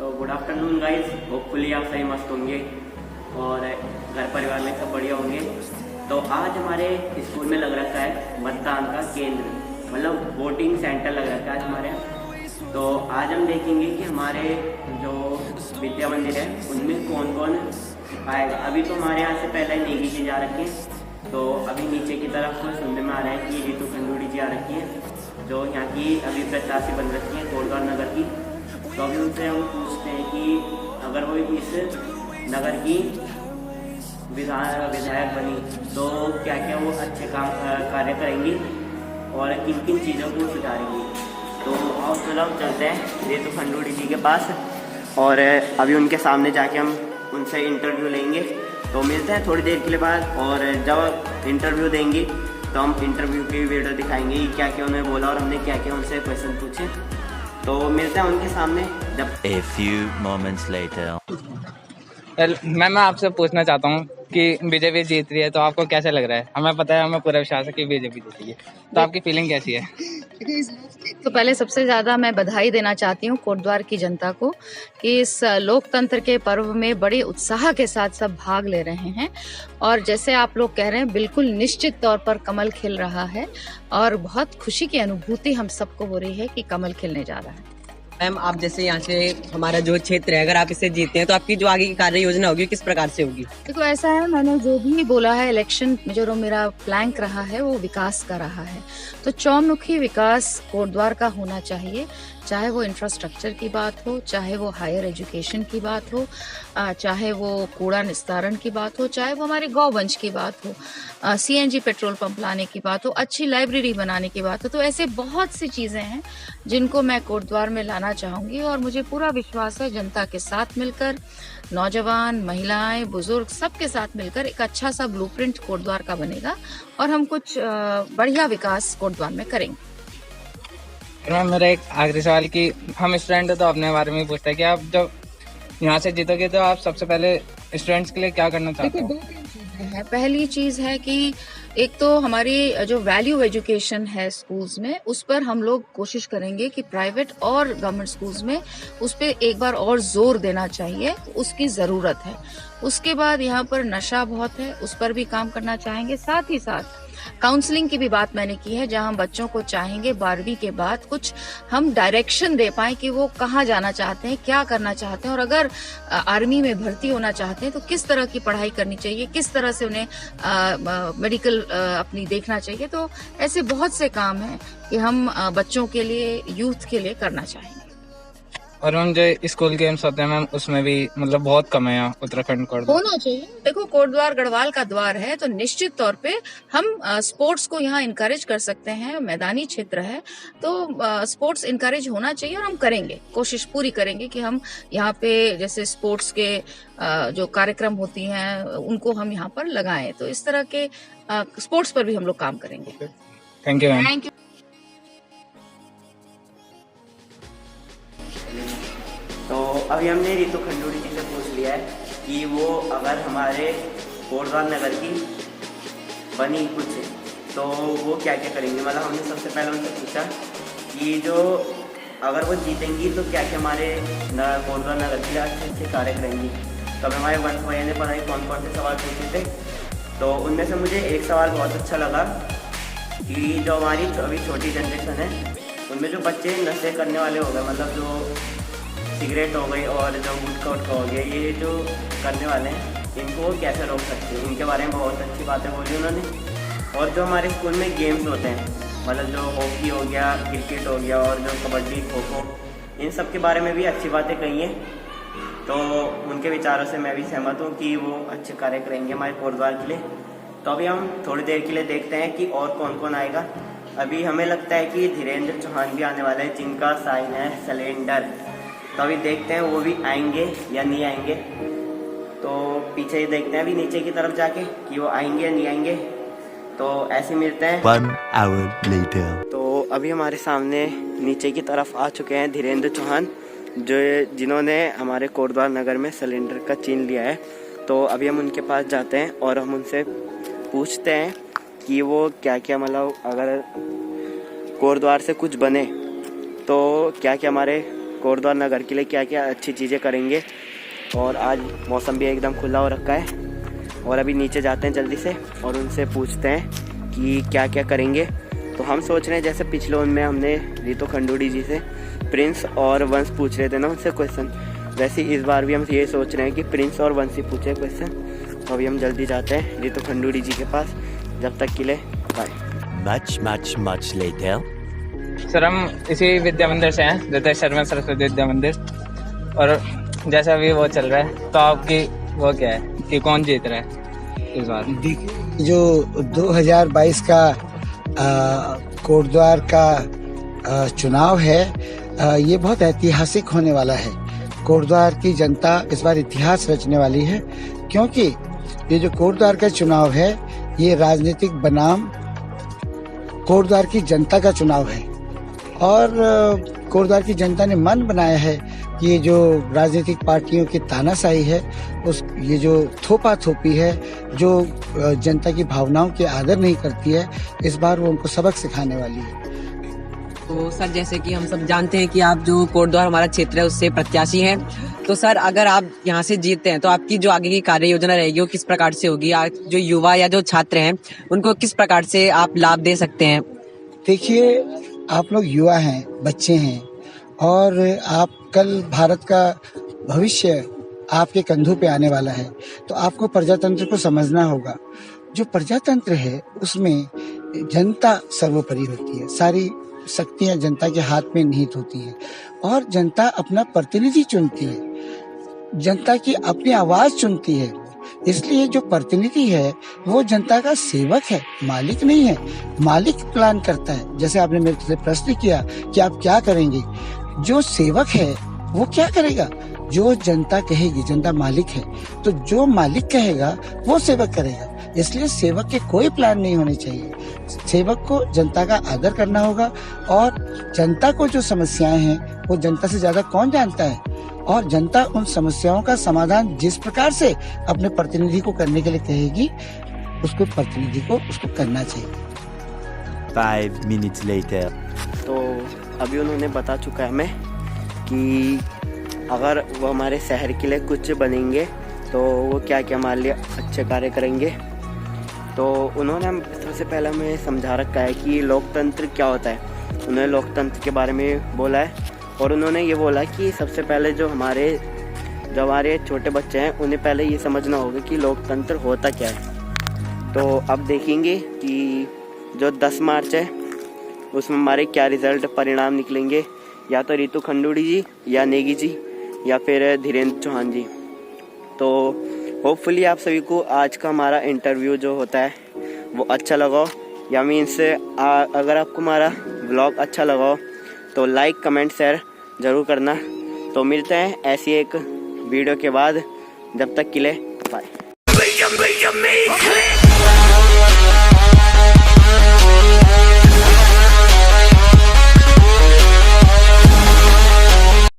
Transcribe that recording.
तो good afternoon guys, hopefully आप सही मस्त होंगे और घर परिवार में सब बढ़िया होंगे। तो आज हमारे स्कूल में लग रखा है मतदान का केंद्र, मतलब वोटिंग सेंटर लग रखा है आज हमारे यहाँ। तो आज हम देखेंगे कि हमारे जो विद्या मंदिर है उनमें कौन कौन आएगा। अभी तो हमारे यहाँ से पहले नेगी जी जा रखी है, तो अभी नीचे की तरफ सुनने में आ रहा है कि रितु खंडूड़ी जी आ रखी है, जो यहाँ की अभी प्रत्याशी बन रखी है कोटद्वार नगर की। तो अभी उनसे हम पूछते हैं कि अगर वो इस नगर की विधायक बनी तो क्या क्या वो अच्छे कार्य करेंगी और किन किन चीज़ों को सुधारेंगी। तो आओ चलो चलते हैं रितु खंडूड़ी जी के पास और अभी उनके सामने जाके हम उनसे इंटरव्यू लेंगे। तो मिलते हैं थोड़ी देर के लिए बाद, और जब इंटरव्यू देंगी तो हम इंटरव्यू की वीडियो दिखाएंगे कि क्या क्या उन्होंने बोला और हमने क्या क्या उनसे क्वेश्चन पूछे। तो मिलते हैं उनके सामने जब। A few moments later. मैं आपसे पूछना चाहता हूँ कि बीजेपी जीत रही है तो आपको कैसा लग रहा है? हमें पता है, हमें पूरा विश्वास है कि बीजेपी जीतेगी, तो आपकी फीलिंग कैसी है? तो पहले सबसे ज़्यादा मैं बधाई देना चाहती हूँ कोटद्वार की जनता को कि इस लोकतंत्र के पर्व में बड़े उत्साह के साथ सब भाग ले रहे हैं। और जैसे आप लोग कह रहे हैं, बिल्कुल निश्चित तौर पर कमल खिल रहा है और बहुत खुशी की अनुभूति हम सबको हो रही है कि कमल खिलने जा रहा है। मैम, आप जैसे यहाँ से हमारा जो क्षेत्र है, अगर आप इसे जीतते हैं तो आपकी जो आगे की कार्य योजना होगी किस प्रकार से होगी? देखो, ऐसा है, मैंने जो भी बोला है, इलेक्शन में जो मेरा प्लैंक रहा है वो विकास का रहा है। तो चौमुखी विकास कोटद्वार का होना चाहिए, चाहे वो इंफ्रास्ट्रक्चर की बात हो, चाहे वो हायर एजुकेशन की बात हो, चाहे वो कूड़ा निस्तारण की बात हो, चाहे वो हमारे गौवंश की बात हो, CNG पेट्रोल पंप लाने की बात हो, अच्छी लाइब्रेरी बनाने की बात हो। तो ऐसे बहुत सी चीज़ें हैं जिनको मैं कोटद्वार में लाना चाहूँगी और मुझे पूरा विश्वास है जनता के साथ मिलकर, नौजवान, महिलाएं, बुजुर्ग सबके साथ मिलकर एक अच्छा सा ब्लूप्रिंट कोटद्वार का बनेगा और हम कुछ बढ़िया विकास कोटद्वार में करेंगे। मैम, मेरा एक आखिरी सवाल कि हम स्टूडेंट तो अपने बारे में ही पूछते हैं कि आप जब यहाँ से जीतोगे तो आप सबसे पहले स्टूडेंट्स के लिए क्या करना चाहते हो? पहली चीज़ है कि एक तो हमारी जो वैल्यू एजुकेशन है स्कूल्स में, उस पर हम लोग कोशिश करेंगे कि प्राइवेट और गवर्नमेंट स्कूल्स में उस पर एक बार और जोर देना चाहिए, उसकी ज़रूरत है। उसके बाद यहाँ पर नशा बहुत है, उस पर भी काम करना चाहेंगे। साथ ही साथ काउंसलिंग की भी बात मैंने की है, जहां हम बच्चों को चाहेंगे 12वीं के बाद कुछ हम डायरेक्शन दे पाएं कि वो कहाँ जाना चाहते हैं, क्या करना चाहते हैं, और अगर आर्मी में भर्ती होना चाहते हैं तो किस तरह की पढ़ाई करनी चाहिए, किस तरह से उन्हें मेडिकल अपनी देखना चाहिए। तो ऐसे बहुत से काम हैं कि हम बच्चों के लिए, यूथ के लिए करना चाहेंगे। और मैम, जो स्कूल गेम्स होते हैं मैम, उसमें भी मतलब बहुत कम है यहाँ उत्तराखंड को। होना चाहिए। देखो, कोटद्वार गढ़वाल का द्वार है, तो निश्चित तौर पे हम स्पोर्ट्स को यहाँ इनकरेज कर सकते हैं। मैदानी क्षेत्र है तो स्पोर्ट्स इनकरेज होना चाहिए और हम करेंगे, कोशिश पूरी करेंगे कि हम यहाँ पे जैसे स्पोर्ट्स के जो कार्यक्रम होती हैं उनको हम यहाँ पर लगाएं। तो इस तरह के स्पोर्ट्स पर भी हम लोग काम करेंगे। Thank you ma'am. Thank you. तो अभी हमने रितु खंडूड़ी जी से पूछ लिया है कि वो अगर हमारे कोटद्वार नगर की बनी कुछ तो वो क्या क्या करेंगे। मतलब हमने सबसे पहले उनसे पूछा कि जो अगर वो जीतेंगी तो क्या क्या हमारे कोटद्वार नगर के लिए अच्छे अच्छे कार्य करेंगी। तो अभी हमारे वंश भैया ने पता नहीं कौन कौन से सवाल पूछे थे, तो उनमें से मुझे एक सवाल बहुत अच्छा लगा कि जो हमारी अभी छोटी जनरेशन है उनमें जो बच्चे नशे करने वाले हो गए, मतलब जो सिगरेट हो गई और जो गुटखा उटखा हो गया, ये जो करने वाले हैं इनको वो कैसे रोक सकते हैं, इनके बारे में बहुत अच्छी बातें बोली उन्होंने। और जो हमारे स्कूल में गेम्स होते हैं, मतलब जो हॉकी हो गया, क्रिकेट हो गया और जो कबड्डी, खो खो, इन सब के बारे में भी अच्छी बातें कही हैं। तो उनके विचारों से मैं भी सहमत हूँ कि वो अच्छे कार्य करेंगे हमारे कोटद्वार के लिए। तो अभी हम थोड़ी देर के लिए देखते हैं कि और कौन कौन आएगा। अभी हमें लगता है कि धीरेन्द्र चौहान भी आने वाले हैं, जिनका साइन है सिलेंडर। तो अभी देखते हैं वो भी आएंगे या नहीं आएंगे। तो पीछे ही देखते हैं अभी नीचे की तरफ जाके कि वो आएंगे या नहीं आएंगे। तो ऐसे मिलते हैं 1 hour later. तो अभी हमारे सामने नीचे की तरफ आ चुके हैं धीरेन्द्र चौहान, जिन्होंने हमारे कोटद्वार नगर में सिलेंडर का चिन्ह लिया है। तो अभी हम उनके पास जाते हैं और हम उनसे पूछते हैं कि वो क्या क्या, मतलब अगर कोटद्वार से कुछ बने तो क्या क्या हमारे कोटद्वार नगर के लिए क्या क्या अच्छी चीज़ें करेंगे। और आज मौसम भी एकदम खुला हो रखा है और अभी नीचे जाते हैं जल्दी से और उनसे पूछते हैं कि क्या क्या करेंगे। तो हम सोच रहे हैं जैसे पिछले उनमें हमने रितु खंडूड़ी जी से प्रिंस और वंश पूछ रहे थे ना उनसे क्वेश्चन, वैसे इस बार भी हम ये सोच रहे हैं कि प्रिंस और वंश ही पूछे क्वेश्चन। तो अभी हम जल्दी जाते हैं रितु खंडूड़ी जी के पास, जब तक के लिए बाय। Much later. सर हम इसी विद्या मंदिर से हैं, रितेश शर्मा सरस्वती विद्या मंदिर, और जैसा अभी वो चल रहा है तो आपकी वो क्या है कि कौन जीत रहा है इस बार? जो 2022 का कोटद्वार का चुनाव है, ये बहुत ऐतिहासिक होने वाला है। कोटद्वार की जनता इस बार इतिहास रचने वाली है, क्योंकि ये जो कोटद्वार का चुनाव है ये राजनीतिक बनाम कोटद्वार की जनता का चुनाव है। और कोटद्वार की जनता ने मन बनाया है कि ये जो राजनीतिक पार्टियों की तानाशाही है, ये जो थोपा थोपी है, जो जनता की भावनाओं की आदर नहीं करती है, इस बार वो उनको सबक सिखाने वाली है। तो सर जैसे कि हम सब जानते हैं कि आप जो कोटद्वार हमारा क्षेत्र है उससे प्रत्याशी हैं, तो सर अगर आप यहाँ से जीतते हैं तो आपकी जो आगे की कार्य योजना रहेगी वो किस प्रकार से होगी? आज जो युवा या जो छात्र हैं उनको किस प्रकार से आप लाभ दे सकते हैं? देखिए, आप लोग युवा हैं, बच्चे हैं, और आप कल भारत का भविष्य आपके कंधों पे आने वाला है। तो आपको प्रजातंत्र को समझना होगा। जो प्रजातंत्र है उसमें जनता सर्वोपरि होती है, सारी शक्तियां जनता के हाथ में निहित होती हैं और जनता अपना प्रतिनिधि चुनती है, जनता की अपनी आवाज चुनती है। इसलिए जो प्रतिनिधि है वो जनता का सेवक है, मालिक नहीं है। मालिक प्लान करता है। जैसे आपने मेरे से प्रश्न किया कि आप क्या करेंगे, जो सेवक है वो क्या करेगा? जो जनता कहेगी, जनता मालिक है, तो जो मालिक कहेगा वो सेवक करेगा। इसलिए सेवक के कोई प्लान नहीं होने चाहिए। सेवक को जनता का आदर करना होगा, और जनता को जो समस्याएं हैं वो जनता से ज्यादा कौन जानता है, और जनता उन समस्याओं का समाधान जिस प्रकार से अपने प्रतिनिधि को करने के लिए कहेगी, उसको प्रतिनिधि को उसको करना चाहिए। 5 minutes later. तो अभी उन्होंने बता चुका है हमें कि अगर वो हमारे शहर के लिए कुछ बनेंगे तो वो क्या क्या हमारे लिए अच्छे कार्य करेंगे। तो उन्होंने हम सबसे पहले हमें समझा रखा है कि लोकतंत्र क्या होता है। उन्होंने लोकतंत्र के बारे में बोला है, और उन्होंने ये बोला कि सबसे पहले जो हमारे छोटे बच्चे हैं उन्हें पहले ये समझना होगा कि लोकतंत्र होता क्या है। तो अब देखेंगे कि जो 10 मार्च है उसमें हमारे क्या रिज़ल्ट परिणाम निकलेंगे, या तो रितु खंडूड़ी जी, या नेगी जी, या फिर धीरेन्द्र चौहान जी। तो होपफुली आप सभी को आज का हमारा इंटरव्यू जो होता है वो अच्छा लगा, या मीन्स अगर आपको हमारा व्लॉग अच्छा लगा तो लाइक कमेंट शेयर ज़रूर करना। तो मिलते हैं ऐसी एक वीडियो के बाद, जब तक के लिए बाय।